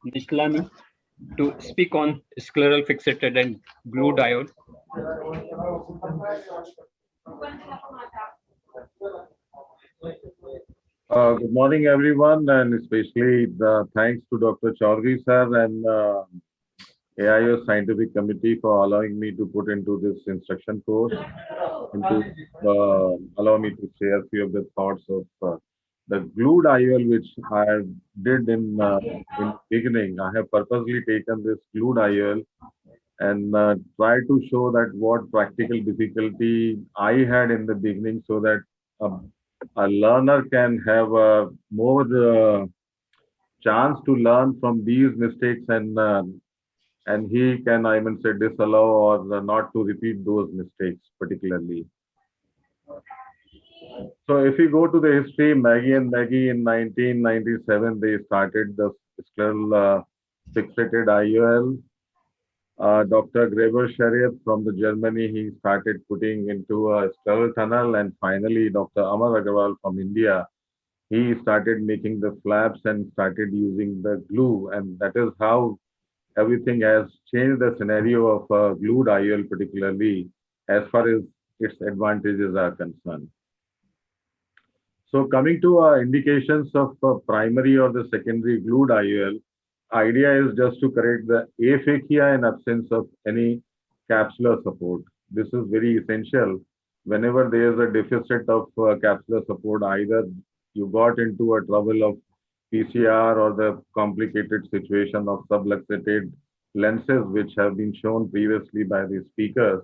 Nislani to speak on scleral fixated and glue diode. Good morning, everyone, and especially the thanks to Dr. Chaudhary sir and AIO Scientific Committee for allowing me to put into this instruction course and to allow me to share few of the thoughts of the glued IOL, which I did in beginning. I have purposely taken this glued IOL and try to show that what practical difficulty I had in the beginning, so that a learner can have a more chance to learn from these mistakes, and he can, I mean, say, disallow or not to repeat those mistakes particularly. So if you go to the history, Maggie and Maggie in 1997, they started the scleral fixated IOL. Dr. Gregor Shariat from the Germany, he started putting into a scleral tunnel, and finally Dr. Amar Agarwal from India, he started making the flaps and started using the glue, and that is how everything has changed the scenario of glued IOL, particularly as far as its advantages are concerned. So coming to indications of primary or the secondary glued IOL, idea is just to correct the aphakia in absence of any capsular support. This is very essential. Whenever there is a deficit of capsular support, either you got into a trouble of PCR or the complicated situation of subluxated lenses, which have been shown previously by the speakers.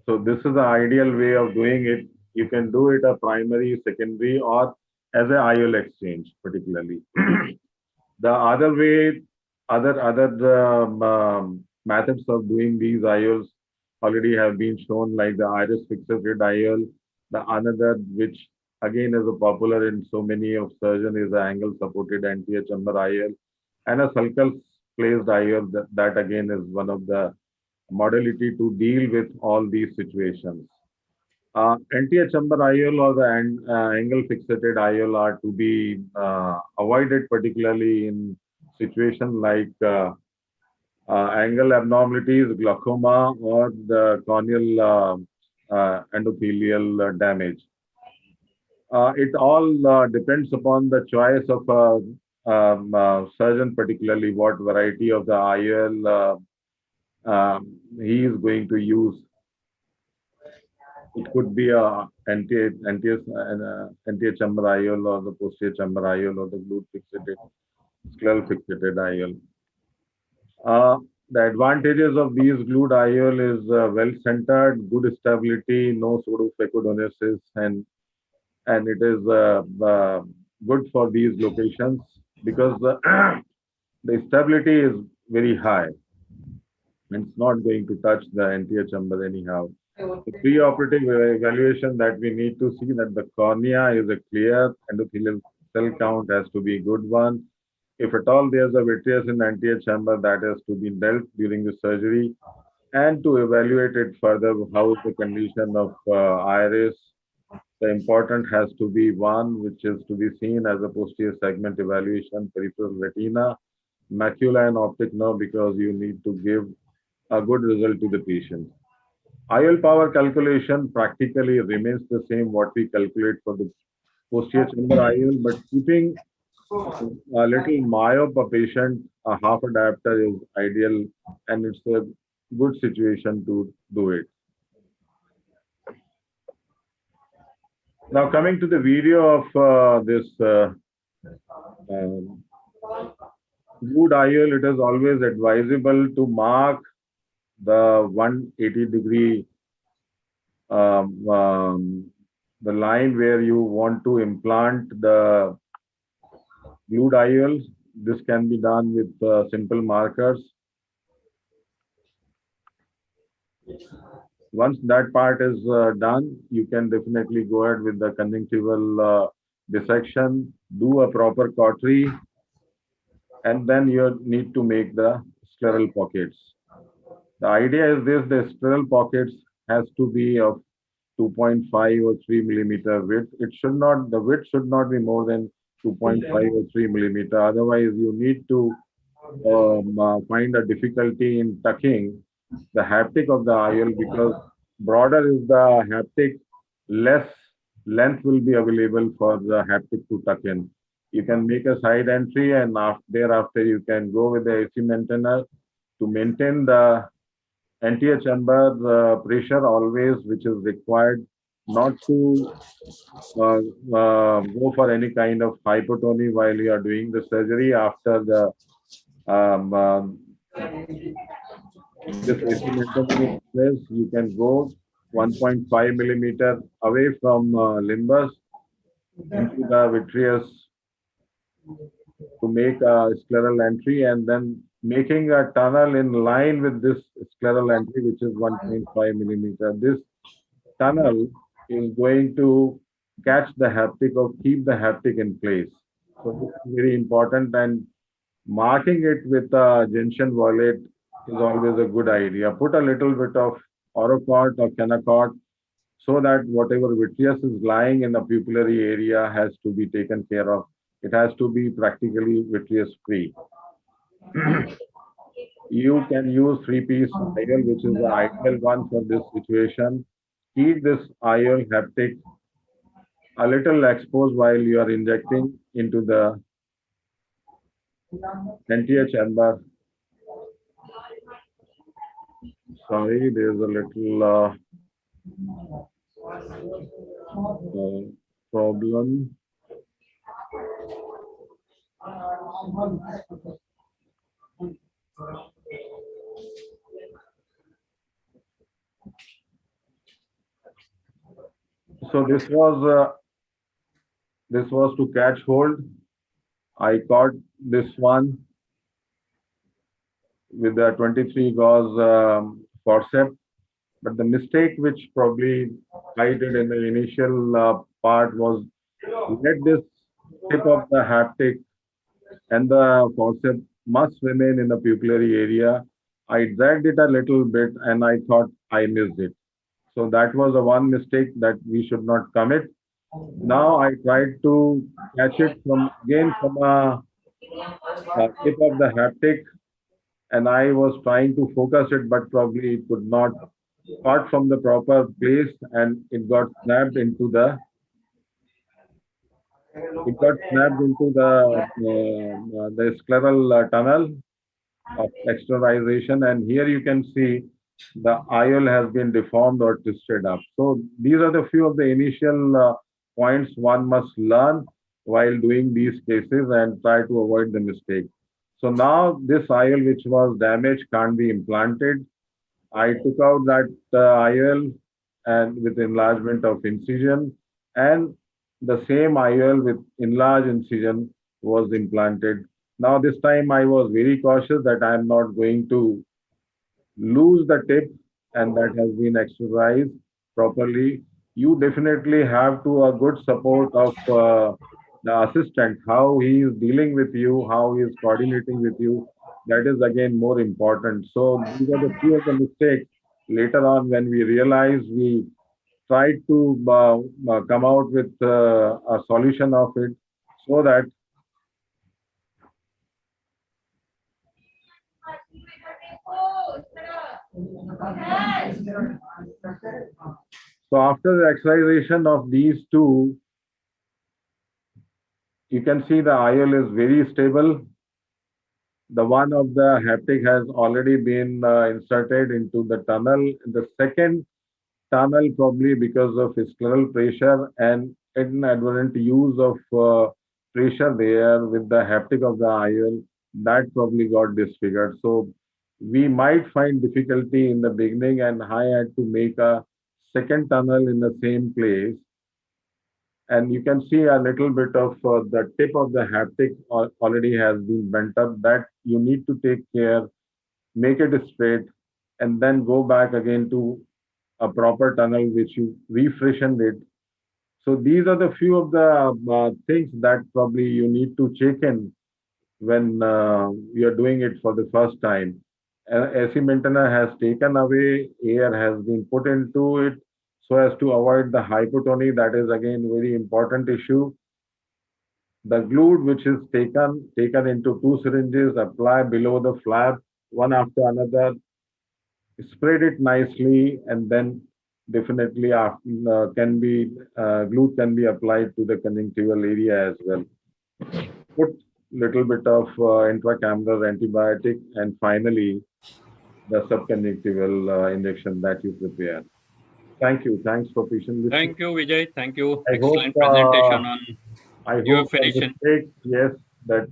So this is the ideal way of doing it. You can do it a primary, secondary, or as a IOL exchange, particularly. The other way, other methods of doing these IOLs already have been shown, like the iris fixated IOL. The another, which again is a popular in so many of surgeon, is the angle supported anterior chamber IOL, and a sulcal placed IOL. That again is one of the modality to deal with all these situations. Anti-chamber IOL or the angle fixated IOL are to be avoided, particularly in situations like angle abnormalities, glaucoma, or the corneal endothelial damage. It all depends upon the choice of a surgeon, particularly what variety of the IOL he is going to use. It could be a anterior chamber IOL or the posterior chamber IOL or the glued fixated, scleral fixated IOL. The advantages of these glued IOL is well centered, good stability, no pseudophecodinosis, and it is good for these locations because the stability is very high. It's not going to touch the anterior chamber anyhow. The preoperative evaluation that we need to see that the cornea is a clear, endothelial cell count has to be a good one. If at all there's a vitreous in anterior chamber, that has to be dealt during the surgery, and to evaluate it further, how is the condition of iris. The important has to be one which is to be seen as a posterior segment evaluation, peripheral retina, macula and optic nerve, because you need to give a good result to the patient. IOL power calculation practically remains the same what we calculate for the posterior chamber IOL, but keeping a little myop a patient, a half a diopter is ideal, and it's a good situation to do it. Now coming to the video of this um, good IOL, it is always advisable to mark the 180-degree the line where you want to implant the glued IOLs. This can be done with simple markers. Once that part is done, you can definitely go ahead with the conjunctival dissection, do a proper cautery, and then you need to make the scleral pockets. The idea is this: the scleral pockets has to be of 2.5 or 3 millimeter width. It should not, the width should not be more than 2.5 or 3 millimeter. Otherwise, you need to find a difficulty in tucking the haptic of the IOL, because broader is the haptic, less length will be available for the haptic to tuck in. You can make a side entry, and thereafter you can go with the AC maintainer to maintain the anterior chamber pressure always, which is required, not to uh, go for any kind of hypotony while you are doing the surgery. After the this AC maintenance is place, you can go 1.5 millimeter away from limbus into the vitreous to make a scleral entry, and then making a tunnel in line with this scleral entry, which is 1.5 millimeter. This tunnel is going to catch the haptic or keep the haptic in place. So this is very important, and marking it with a gentian violet is always a good idea. Put a little bit of orocort or kenacort so that whatever vitreous is lying in the pupillary area has to be taken care of. It has to be practically vitreous free. You can use three-piece IOL, which is the ideal one for this situation. Keep this IOL haptic a little exposed while you are injecting into the anterior chamber. Sorry, there's a little problem. So this was to catch hold. I caught this one with the 23 gauge forceps, but the mistake which probably I did in the initial part was let this tip of the haptic and the forceps must remain in the pupillary area. I dragged it a little bit and I thought I missed it. So that was the one mistake that we should not commit. Now I tried to catch it from again from a tip of the haptic, and I was trying to focus it, but probably it could not caught from the proper place, and it got snapped into the scleral tunnel of externalization, and here you can see the IOL has been deformed or twisted up. So these are the few of the initial points one must learn while doing these cases and try to avoid the mistake. So now this IOL which was damaged can't be implanted. I took out that IOL and with enlargement of incision, and the same IOL with enlarged incision was implanted. Now this time I was very cautious that I am not going to lose the tip, and that has been exercised properly. You definitely have to a good support of the assistant, how he is dealing with you, how he is coordinating with you. That is again more important. So these are the few of the mistakes. Later on, when we realize, we tried to come out with a solution of it, so that so after the exercisation of these two, you can see the IOL is very stable. The one of the haptic has already been inserted into the tunnel. The second tunnel, probably because of scleral pressure and inadvertent use of pressure there with the haptic of the IOL, that probably got disfigured. So we might find difficulty in the beginning, and I had to make a second tunnel in the same place, and you can see a little bit of the tip of the haptic already has been bent up. That you need to take care, make it straight, and then go back again to a proper tunnel which you refreshened it. So these are the few of the things that probably you need to check in when you're doing it for the first time. AC maintainer has taken away, air has been put into it so as to avoid the hypotony. That is again very important issue. The glute which is taken into 2 syringes, apply below the flap, one after another, spread it nicely, and then definitely can be glute can be applied to the conjunctival area as well. Put little bit of intracameral antibiotic, and finally the subconjunctival injection that you prepare. Thank you. Thanks for patient listening. Thank you, Vijay. Thank you. I hope Excellent presentation on I your hope the physician. mistakes, yes, that